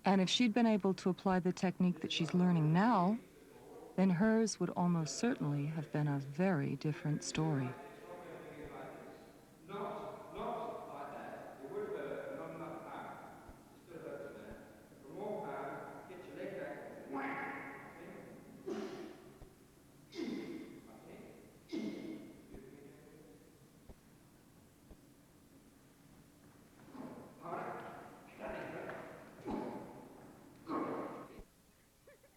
And if she'd been able to apply the technique that she's learning now, then hers would almost certainly have been a very different story. Not like that. You would not enough power. It still hurts a bit. For more power, get your leg back. Whack!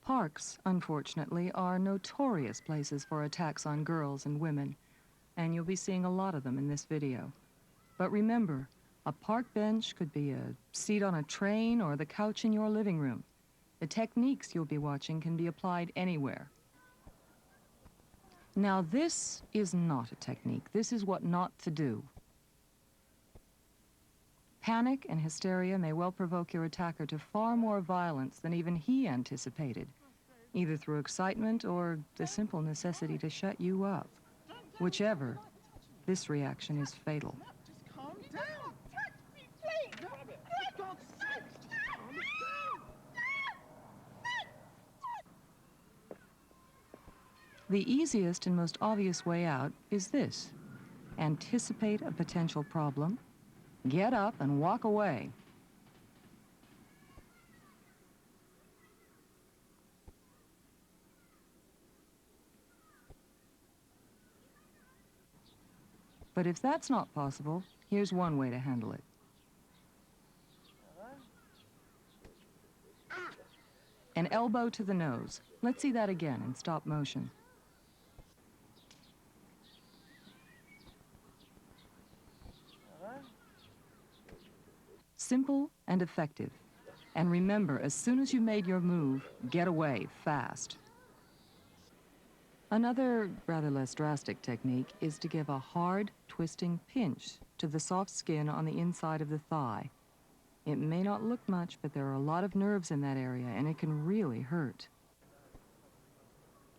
Parks, unfortunately, are notorious places for attacks on girls and women, and you'll be seeing a lot of them in this video. But remember, a park bench could be a seat on a train or the couch in your living room. The techniques you'll be watching can be applied anywhere. Now, this is not a technique. This is what not to do. Panic and hysteria may well provoke your attacker to far more violence than even he anticipated, either through excitement or the simple necessity to shut you up. Whichever, this reaction is fatal. Just calm down. Touch me, please. For God's sake, just calm down. The easiest and most obvious way out is this. Anticipate a potential problem, get up and walk away. But if that's not possible, here's one way to handle it. An elbow to the nose. Let's see that again in stop motion. Simple and effective. And remember, as soon as you made your move, get away fast. Another rather less drastic technique is to give a hard, twisting pinch to the soft skin on the inside of the thigh. It may not look much, but there are a lot of nerves in that area, and it can really hurt.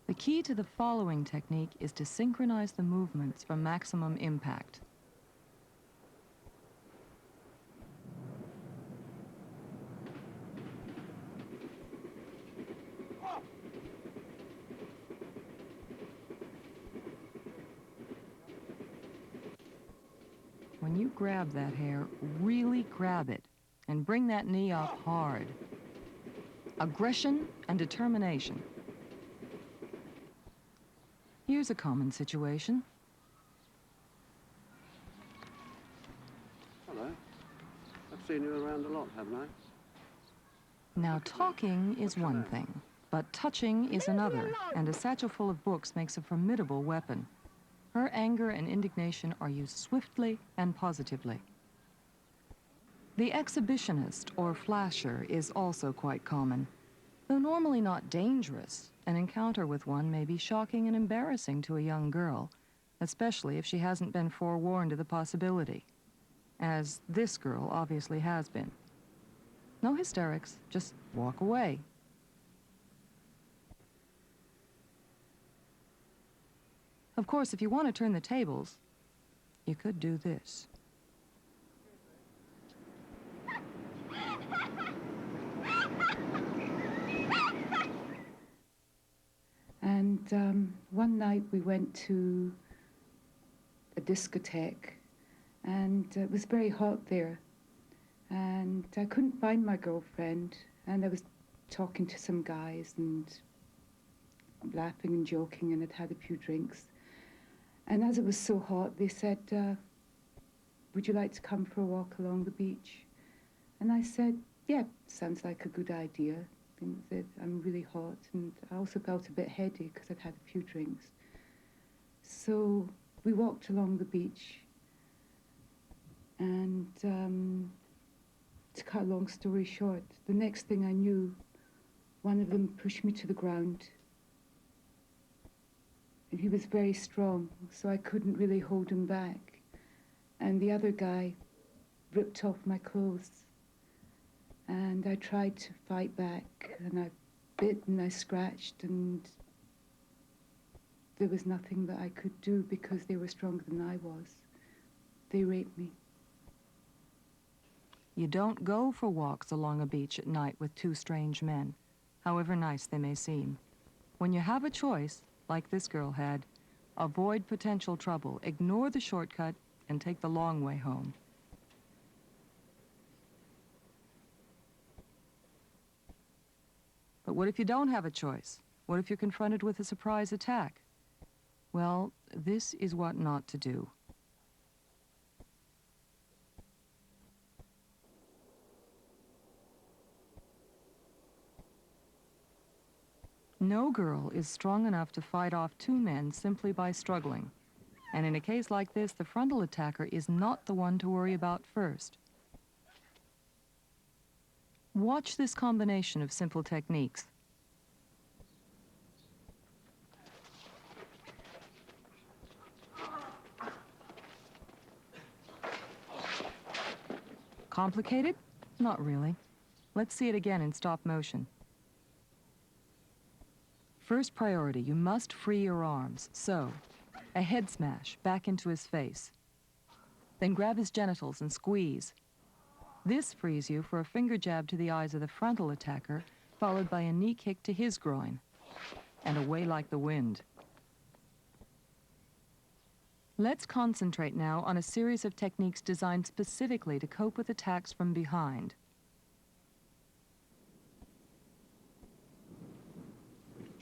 The key to the following technique is to synchronize the movements for maximum impact. When you grab that hair, really grab it and bring that knee up hard. Aggression and determination. Here's a common situation. Hello. I've seen you around a lot, haven't I? Now, talking is one thing, but touching is another, and a satchel full of books makes a formidable weapon. Her anger and indignation are used swiftly and positively. The exhibitionist or flasher is also quite common. Though normally not dangerous, an encounter with one may be shocking and embarrassing to a young girl, especially if she hasn't been forewarned of the possibility, as this girl obviously has been. No hysterics, just walk away. Of course, if you want to turn the tables, you could do this. And one night we went to a discotheque, and it was very hot there. And I couldn't find my girlfriend, and I was talking to some guys and laughing and joking, and I'd had a few drinks. And as it was so hot, they said, would you like to come for a walk along the beach? And I said, yeah, sounds like a good idea. And said, I'm really hot, and I also felt a bit heady because I'd had a few drinks. So we walked along the beach, and to cut a long story short, the next thing I knew, one of them pushed me to the ground. And he was very strong, so I couldn't really hold him back. And the other guy ripped off my clothes. And I tried to fight back, and I bit and I scratched, and there was nothing that I could do because they were stronger than I was. They raped me. You don't go for walks along a beach at night with two strange men, however nice they may seem. When you have a choice, like this girl had, avoid potential trouble, ignore the shortcut, and take the long way home. But what if you don't have a choice? What if you're confronted with a surprise attack? Well, this is what not to do. No girl is strong enough to fight off two men simply by struggling. And in a case like this, the frontal attacker is not the one to worry about first. Watch this combination of simple techniques. Complicated? Not really. Let's see it again in stop motion. First priority, you must free your arms. So, a head smash back into his face. Then grab his genitals and squeeze. This frees you for a finger jab to the eyes of the frontal attacker, followed by a knee kick to his groin. And away like the wind. Let's concentrate now on a series of techniques designed specifically to cope with attacks from behind.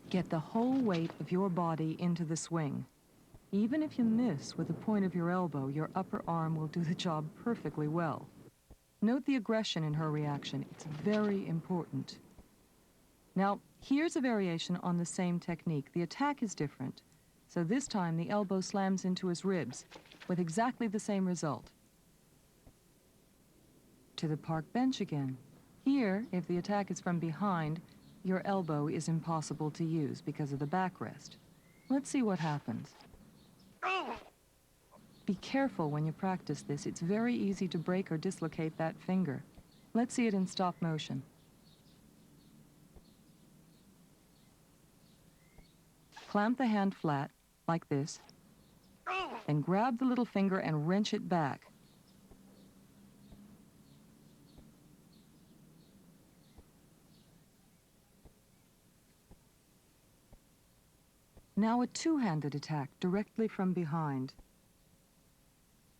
Get the whole weight of your body into the swing. Even if you miss with the point of your elbow, your upper arm will do the job perfectly well. Note the aggression in her reaction. It's very important. Now, here's a variation on the same technique. The attack is different. So this time, the elbow slams into his ribs with exactly the same result. To the park bench again. Here, if the attack is from behind, your elbow is impossible to use because of the backrest. Let's see what happens. Be careful when you practice this. It's very easy to break or dislocate that finger. Let's see it in stop motion. Clamp the hand flat, like this, and grab the little finger and wrench it back. Now a two-handed attack directly from behind.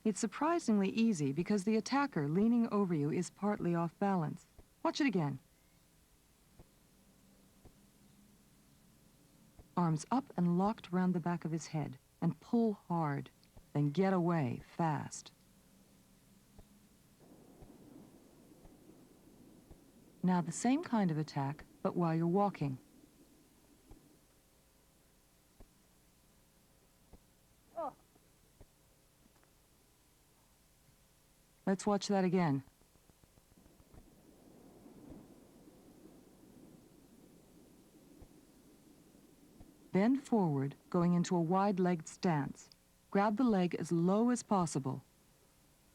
It's surprisingly easy because the attacker leaning over you is partly off balance. Watch it again. Arms up and locked around the back of his head, and pull hard, then get away fast. Now the same kind of attack, but while you're walking. Let's watch that again. Bend forward, going into a wide-legged stance. Grab the leg as low as possible.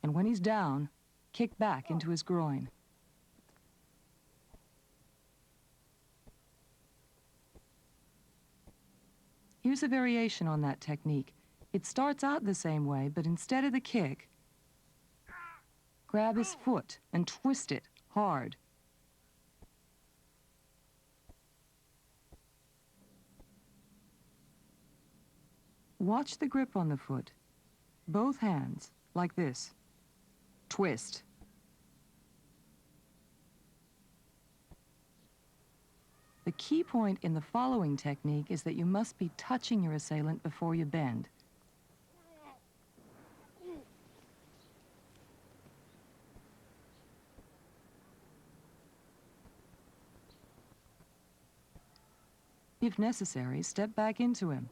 And when he's down, kick back into his groin. Here's a variation on that technique. It starts out the same way, but instead of the kick, grab his foot and twist it hard. Watch the grip on the foot. Both hands, like this. Twist. The key point in the following technique is that you must be touching your assailant before you bend. If necessary, step back into him.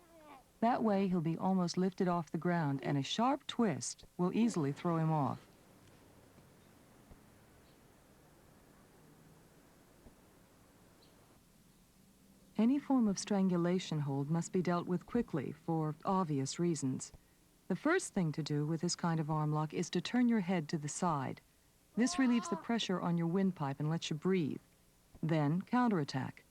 That way, he'll be almost lifted off the ground, and a sharp twist will easily throw him off. Any form of strangulation hold must be dealt with quickly for obvious reasons. The first thing to do with this kind of arm lock is to turn your head to the side. This relieves the pressure on your windpipe and lets you breathe. Then, counterattack.